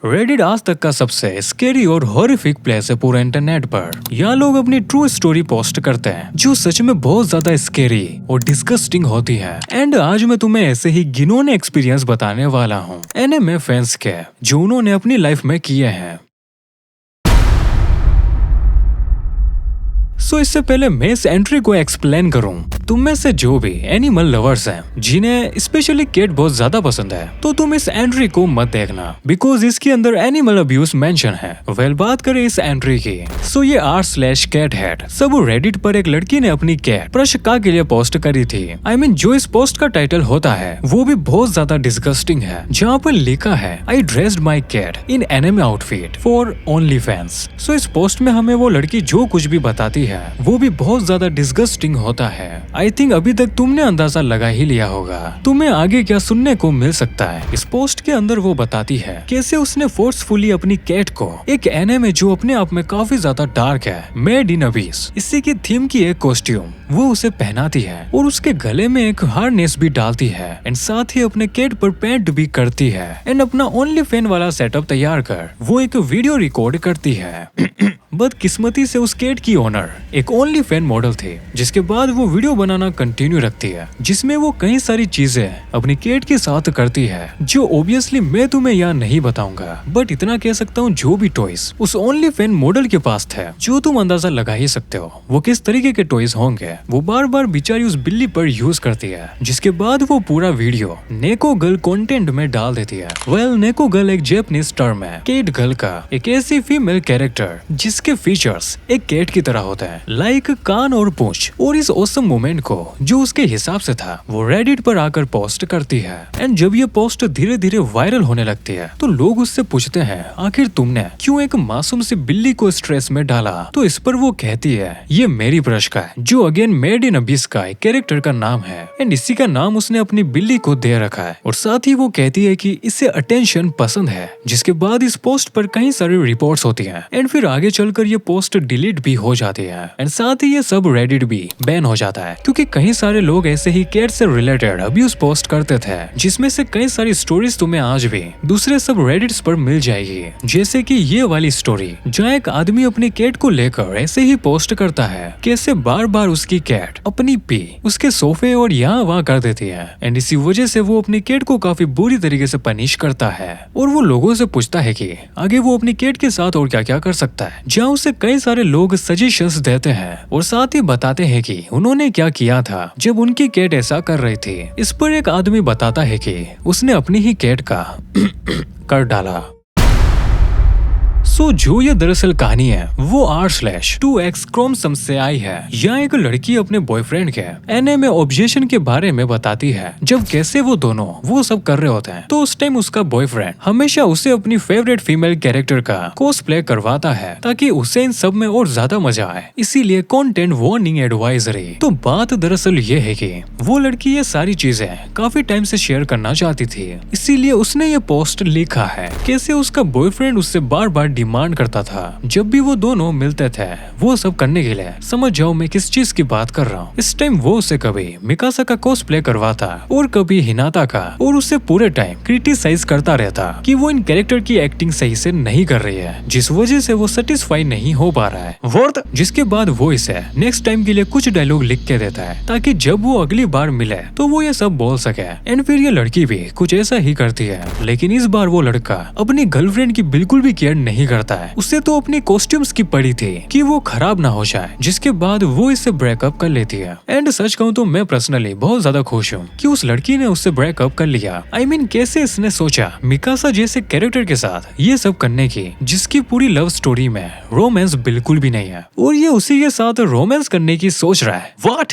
Reddit आज तक का सबसे स्केरी और हॉरिफिक प्लेस है पूरे इंटरनेट पर। यहाँ लोग अपनी ट्रू स्टोरी पोस्ट करते हैं जो सच में बहुत ज्यादा स्केरी और डिस्गस्टिंग होती है। एंड आज मैं तुम्हें ऐसे ही घिनौने एक्सपीरियंस बताने वाला हूँ एनिमे फैंस के, जो उन्होंने अपनी लाइफ में किए हैं। सो इससे पहले मैं इस एंट्री को एक्सप्लेन करूं, तुम में से जो भी एनिमल लवर्स हैं, जिन्हें स्पेशली कैट बहुत ज्यादा पसंद है, तो तुम इस एंट्री को मत देखना, बिकॉज इसके अंदर एनिमल अब्यूज मेंशन है। वेल, बात करें इस एंट्री की, सो ये r/cat head सब रेडिट पर एक लड़की ने अपनी कैट प्रशिका के लिए पोस्ट करी थी। I mean, जो इस पोस्ट का टाइटल होता है वो भी बहुत ज्यादा डिस्गस्टिंग है, जहाँ पर लिखा है I dressed my cat in anime outfit for only fans. So इस पोस्ट में हमें वो लड़की जो कुछ भी बताती है वो भी बहुत ज्यादा डिस्गस्टिंग होता है। आई थिंक अभी तक तुमने अंदाजा लगा ही लिया होगा तुम्हें आगे क्या सुनने को मिल सकता है। इस पोस्ट के अंदर वो बताती है कैसे उसने फोर्सफुली अपनी कैट को एक एनिमे जो अपने आप में काफी ज्यादा डार्क है, मेड इन अबीस, इसी की थीम की एक कॉस्ट्यूम वो उसे पहनाती है और उसके गले में एक हार्नेस भी डालती है एंड साथ ही अपने कैट पर पेंट भी करती है एंड अपना ओनली फैन वाला सेटअप तैयार कर वो एक वीडियो रिकॉर्ड करती है। बदकिस्मती से उस कैट की ओनर एक ओनली फैन मॉडल थी, जिसके बाद वो वीडियो बनाना कंटिन्यू रखती है जिसमें वो कई सारी चीजें अपनी कैट के साथ करती है जो ऑब्वियसली मैं तुम्हें यहाँ नहीं बताऊंगा, बट इतना कह सकता हूँ जो भी टॉयज उस ओनली फैन मॉडल के पास थे, जो तुम अंदाजा लगा ही सकते हो वो किस तरीके के टॉयज होंगे, वो बार बार बेचारी उस बिल्ली पर यूज करती है, जिसके बाद वो पूरा वीडियो नेको गर्ल कंटेंट में डाल देती है। वेल, नेको गर्ल एक जैपनीज टर्म है कैट गर्ल का, एक ऐसी फीमेल कैरेक्टर जिसके फीचर्स एक कैट की तरह होते हैं, लाइक कान और पूंछ। और इस ऑसम मोमेंट को जो उसके हिसाब से था वो रेडिट पर आकर पोस्ट करती है एंड जब ये पोस्ट धीरे धीरे वायरल होने लगती है तो लोग उससे पूछते हैं आखिर तुमने क्यों एक मासूम सी बिल्ली को स्ट्रेस में डाला। तो इस पर वो कहती है ये मेरी ब्रश का है, जो अगेन मेड इन अबीस का एक कैरेक्टर का नाम है एंड इसी का नाम उसने अपनी बिल्ली को दे रखा है। और साथ ही वो कहती है कि इसे अटेंशन पसंद है, जिसके बाद इस पोस्ट पर कई सारी रिपोर्ट्स होती हैं एंड फिर आगे चलकर ये पोस्ट डिलीट भी हो जाती है एंड साथ ही ये सब रेडिट भी बैन हो जाता है, क्योंकि कई सारे लोग ऐसे ही कैट से रिलेटेड अब्यूज पोस्ट करते थे, जिसमें से कई सारी स्टोरीज तुम्हें आज भी दूसरे सब रेडिट्स पर मिल जाएगी। जैसे कि ये वाली स्टोरी जहाँ एक आदमी अपनी कैट को लेकर ऐसे ही पोस्ट करता है कैसे बार बार उसकी कैट अपनी पी उसके सोफे और यहाँ वहाँ कर देती है एंड इसी वजह से वो अपनी कैट को काफी बुरी तरीके से पनिश करता है और वो लोगों से पूछता है कि आगे वो अपनी कैट के साथ और क्या क्या कर सकता है, जहाँ उसे कई सारे लोग सजेशंस देते हैं और साथ ही बताते हैं कि उन्होंने क्या किया था जब उनकी कैट ऐसा कर रही थी। इस पर एक आदमी बताता है कि उसने अपनी ही कैट का कर डाला। सो जो ये दरअसल कहानी है वो r/2x क्रोमसम से आई है। यहाँ एक लड़की अपने बॉयफ्रेंड के एनिमे ऑब्जेक्शन के बारे में बताती है, जब कैसे वो दोनों वो सब कर रहे होते हैं तो उस टाइम उसका बॉयफ्रेंड हमेशा उसे अपनी फेवरेट फीमेल कैरेक्टर का कॉस्प्ले करवाता है ताकि उसे इन सब में और ज्यादा मजा आए, इसीलिए कंटेंट वार्निंग एडवाइजरी। तो बात दरअसल ये है कि वो लड़की ये सारी चीजें काफी टाइम से शेयर करना चाहती थी, इसीलिए उसने ये पोस्ट लिखा है कैसे उसका बॉयफ्रेंड उससे बार बार डिमांड करता था जब भी वो दोनों मिलते थे वो सब करने के लिए। समझ जाओ मैं किस चीज की बात कर रहा हूँ। इस टाइम वो उसे कभी मिकासा का कॉस्प्ले करवाता और कभी हिनाता का, और उसे पूरे टाइम क्रिटिसाइज करता रहता कि वो इन कैरेक्टर की एक्टिंग सही से नहीं कर रही है, जिस वजह से वो सेटिस्फाई नहीं हो पा रहा है वर्थ। जिसके बाद वो इसे नेक्स्ट टाइम के लिए कुछ डायलॉग लिख के देता है ताकि जब वो अगली बार मिले तो वो ये सब बोल सके। एंड फिर ये लड़की भी कुछ ऐसा ही करती है, लेकिन इस बार वो लड़का अपनी गर्लफ्रेंड की बिल्कुल भी केयर नहीं करता है। उसे तो अपनी कॉस्ट्यूम्स की पड़ी थी कि वो खराब ना हो जाए, जिसके बाद वो इससे ब्रेकअप कर लेती है। एंड सच कहूँ तो मैं पर्सनली बहुत ज्यादा खुश हूँ कि उस लड़की ने उससे ब्रेकअप कर लिया। I mean, कैसे इसने सोचा मिकासा जैसे कैरेक्टर के साथ ये सब करने की, जिसकी पूरी लव स्टोरी में रोमांस बिल्कुल भी नहीं है, और ये उसी के साथ रोमांस करने की सोच रहा है। व्हाट?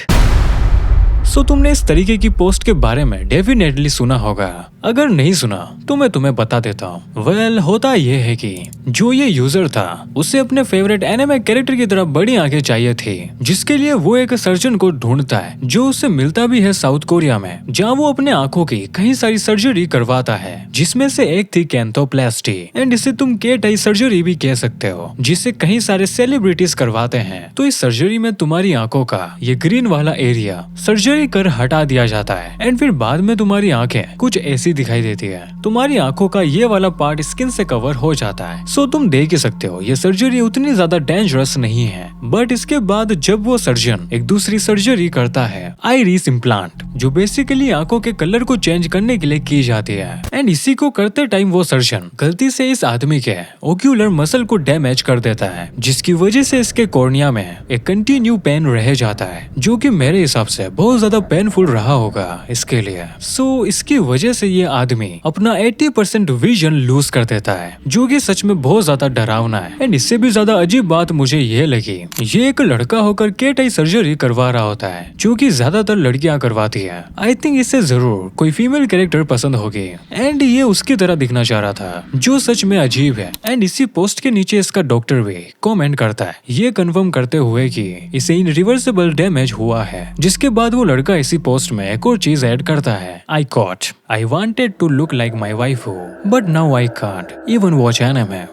सो तुमने इस तरीके की पोस्ट के बारे में डेफिनेटली सुना होगा, अगर नहीं सुना तो मैं तुम्हें बता देता हूँ। वेल, होता ये है कि जो ये यूजर था उसे अपने फेवरेट एनिमे कैरेक्टर की तरह बड़ी आंखें चाहिए थी, जिसके लिए वो एक सर्जन को ढूंढता है जो उससे मिलता भी है साउथ कोरिया में, जहाँ वो अपने आंखों की कई सारी सर्जरी करवाता है, जिसमें से एक थी कैंथोप्लास्टी एंड इसे तुम केट आई सर्जरी भी कह सकते हो, जिसे कई सारे सेलिब्रिटीज करवाते हैं। तो इस सर्जरी में तुम्हारी आंखों का ये ग्रीन वाला एरिया सर्जरी स्प्रे कर हटा दिया जाता है एंड फिर बाद में तुम्हारी आंखें कुछ ऐसी दिखाई देती है। तुम्हारी आंखों का ये वाला पार्ट स्किन से कवर हो जाता है। सो तुम देख ही सकते हो ये सर्जरी उतनी ज्यादा डेंजरस नहीं है। बट इसके बाद जब वो सर्जन एक दूसरी सर्जरी करता है, आइरिस इम्प्लांट, जो बेसिकली आंखों के कलर को चेंज करने के लिए की जाती है, एंड इसी को करते टाइम वो सर्जन गलती से इस आदमी के ओक्यूलर मसल को डैमेज कर देता है, जिसकी वजह से इसके कॉर्निया में एक कंटिन्यू पेन रह जाता है, जो कि मेरे हिसाब से बहुत ज्यादा पेनफुल रहा होगा इसके लिए। सो इसकी वजह से ये आदमी अपना 80% विजन लूज कर देता है, जो कि सच में बहुत ज्यादा डरावना है। एंड इससे भी ज्यादा अजीब बात मुझे ये लगी, ये एक लड़का होकर केट आई सर्जरी करवा रहा होता है, जो कि ज्यादातर लड़कियां करवाती है। आई थिंक इससे जरूर कोई फीमेल कैरेक्टर पसंद होगी एंड ये उसकी तरह दिखना चाह रहा था, जो सच में अजीब है। एंड इसी पोस्ट के नीचे इसका डॉक्टर भी कमेंट करता है, ये कंफर्म करते हुए कि इसे इनरिवर्सिबल डैमेज हुआ है। जिसके बाद वो लड़का इसी पोस्ट में एक और चीज ऐड करता है, I wanted to look like my wife but now I can't even watch anime ...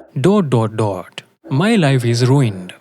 my life is ruined.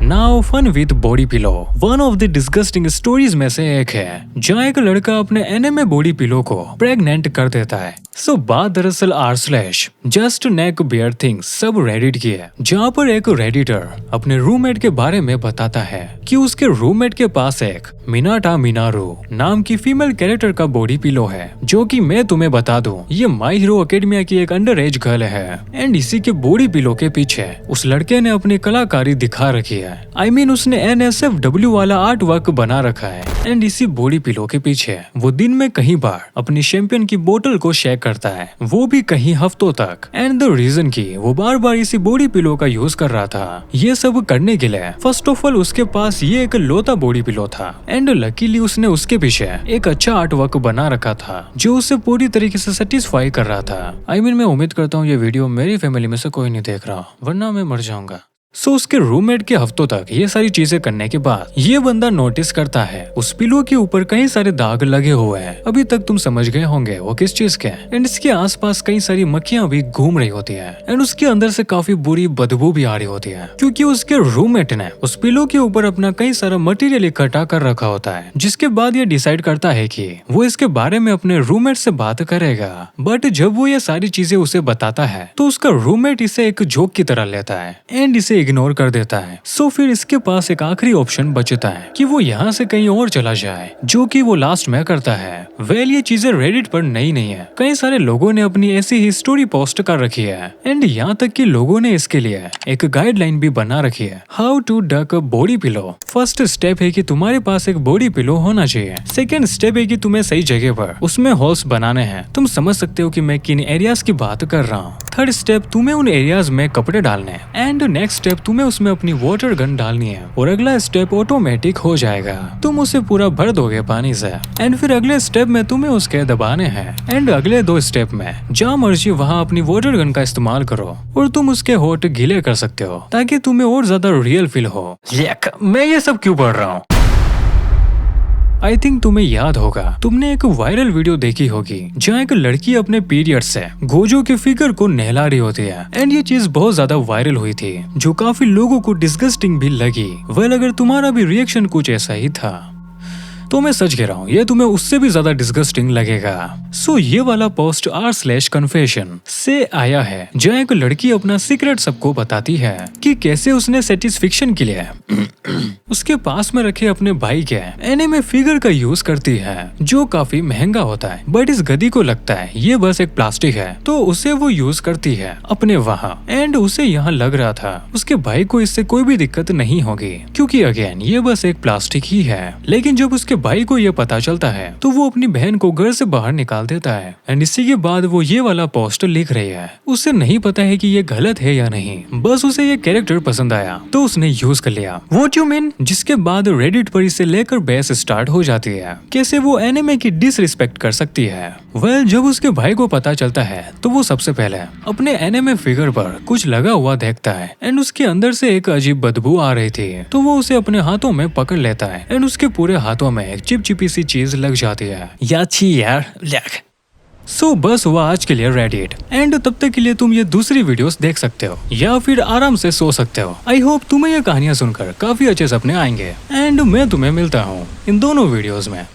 Now fun with body pillow one of the disgusting stories में से एक है, जहाँ एक लड़का अपने एनिमे बॉडी पिलो को pregnant कर देता है। सो बात दरअसल r/just neck bear things सब रेडिट की है, जहाँ पर एक रेडिटर अपने रूममेट के बारे में बताता है कि उसके रूममेट के पास एक मिनाटा मिनारू नाम की फीमेल कैरेक्टर का बॉडी पिलो है, जो कि मैं तुम्हें बता दूं ये माई हीरो एकेडमिया की एक अंडर एज गर्ल है। एंड इसी के बॉडी पिलो के पीछे उस लड़के ने अपनी कलाकारी दिखा रखी है। I mean, उसने NSFW वाला आर्ट वर्क बना रखा है। एंड इसी बॉडी पिलो के पीछे वो दिन में कई बार अपनी चैंपियन की बोतल को शेक करता है, वो भी कई हफ्तों तक। एंड द रीजन की वो बार बार इसी बॉडी पिलो का यूज कर रहा था, ये सब करने के लिए फर्स्ट ऑफ ऑल उसके पास ये एक लोता बॉडी पिलो था। एंड लकीली उसने उसके पीछे एक अच्छा आर्ट वर्क बना रखा था, जो उसे पूरी तरीके से सेटिस्फाई कर रहा था। I mean, मैं उम्मीद करता हूँ ये वीडियो मेरी फैमिली में से कोई नहीं देख रहा, वरना मैं मर जाऊंगा। सो उसके रूममेट के हफ्तों तक ये सारी चीजें करने के बाद ये बंदा नोटिस करता है उस पिलो के ऊपर कई सारे दाग लगे हुए हैं। अभी तक तुम समझ गए होंगे वो किस चीज के। एंड इसके आसपास कई सारी मक्खियां भी घूम रही होती है एंड उसके अंदर से काफी बुरी बदबू भी आ रही होती है, क्योंकि उसके रूममेट ने उस पिलो के ऊपर अपना कई सारा मटेरियल इकट्ठा कर रखा होता है। जिसके बाद ये डिसाइड करता है कि वो इसके बारे में अपने रूममेट से बात करेगा। बट जब वो ये सारी चीजें उसे बताता है तो उसका रूममेट इसे एक जोक की तरह लेता है एंड इसे इग्नोर कर देता है। सो फिर इसके पास एक आखिरी ऑप्शन बचता है कि वो यहाँ से कहीं और चला जाए, जो कि वो लास्ट में करता है। वेल ये चीजें रेडिट पर नई नहीं है, कई सारे लोगों ने अपनी ऐसी ही स्टोरी पोस्ट कर रखी है। एंड यहाँ तक कि लोगों ने इसके लिए एक गाइडलाइन भी बना रखी है, how to duck a body pillow. First step है कि तुम्हारे पास एक बॉडी पिलो होना चाहिए। सेकेंड स्टेप है कि तुम्हें सही जगह पर उसमें होल्स बनाने हैं। तुम समझ सकते हो कि मैं किन एरियाज की बात कर रहा हूँ। थर्ड स्टेप तुम्हें उन एरियाज में कपड़े डालने हैं। एंड नेक्स्ट स्टेप तुम्हें उसमें अपनी वाटर गन डालनी है। और अगला स्टेप ऑटोमेटिक हो जाएगा, तुम उसे पूरा भर दोगे पानी से। एंड फिर अगले स्टेप में तुम्हें उसके दबाने हैं। एंड अगले 2 स्टेप में जहाँ मर्जी वहाँ अपनी वाटर गन का इस्तेमाल करो और तुम उसके होठ गीले कर सकते हो, ताकि तुम्हें और ज्यादा रियल फील हो। मैं ये सब क्यों पढ़ रहा हूँ? आई थिंक तुम्हें याद होगा, तुमने एक वायरल वीडियो देखी होगी जहाँ एक लड़की अपने पीरियड से गोजो के फिगर को नहला रही होती है। एंड ये चीज बहुत ज्यादा वायरल हुई थी, जो काफी लोगों को डिस्गस्टिंग भी लगी। वेल अगर तुम्हारा भी रिएक्शन कुछ ऐसा ही था तो मैं सच कह रहा हूँ, ये तुम्हें उससे भी ज्यादा डिस्गस्टिंग लगेगा। सो ये वाला पोस्ट r/confession से आया है, जहाँ एक लड़की अपना सीक्रेट सबको बताती है कि कैसे उसने सेटिस्फेक्शन के लिए उसके पास में रखे अपने भाई के एनिमे फिगर का यूज करती है, जो काफी महंगा होता है। बट इस गधी को लगता है ये बस एक प्लास्टिक है, तो उसे वो यूज करती है अपने वहाँ। एंड उसे यहाँ लग रहा था उसके भाई को इससे कोई भी दिक्कत नहीं होगी, क्योंकि अगेन ये बस एक प्लास्टिक ही है। लेकिन जब उसके भाई को ये पता चलता है तो वो अपनी बहन को घर से बाहर निकाल देता है। एंड इसी के बाद वो ये वाला पोस्ट लिख रही है। उसे नहीं पता है कि ये गलत है या नहीं, बस उसे ये कैरेक्टर पसंद आया तो उसने यूज कर लिया। What you mean? जिसके बाद रेडिट पर इसे लेकर बहस स्टार्ट हो जाती है, कैसे वो एनिमे की डिसरिस्पेक्ट कर सकती है। वेल जब उसके भाई को पता चलता है तो वो सबसे पहले अपने एनिमे फिगर पर कुछ लगा हुआ देखता है एंड उसके अंदर से एक अजीब बदबू आ रही थी, तो वो उसे अपने हाथों में पकड़ लेता है एंड उसके पूरे हाथों में एक चिपचिपी सी चीज लग जाती है। याची यार, सो बस हुआ आज के लिए रेडिट एंड तब तक के लिए तुम ये दूसरी वीडियोस देख सकते हो या फिर आराम से सो सकते हो। आई होप तुम्हें ये कहानियां सुनकर काफी अच्छे सपने आएंगे एंड मैं तुम्हें मिलता हूँ इन दोनों वीडियोस में।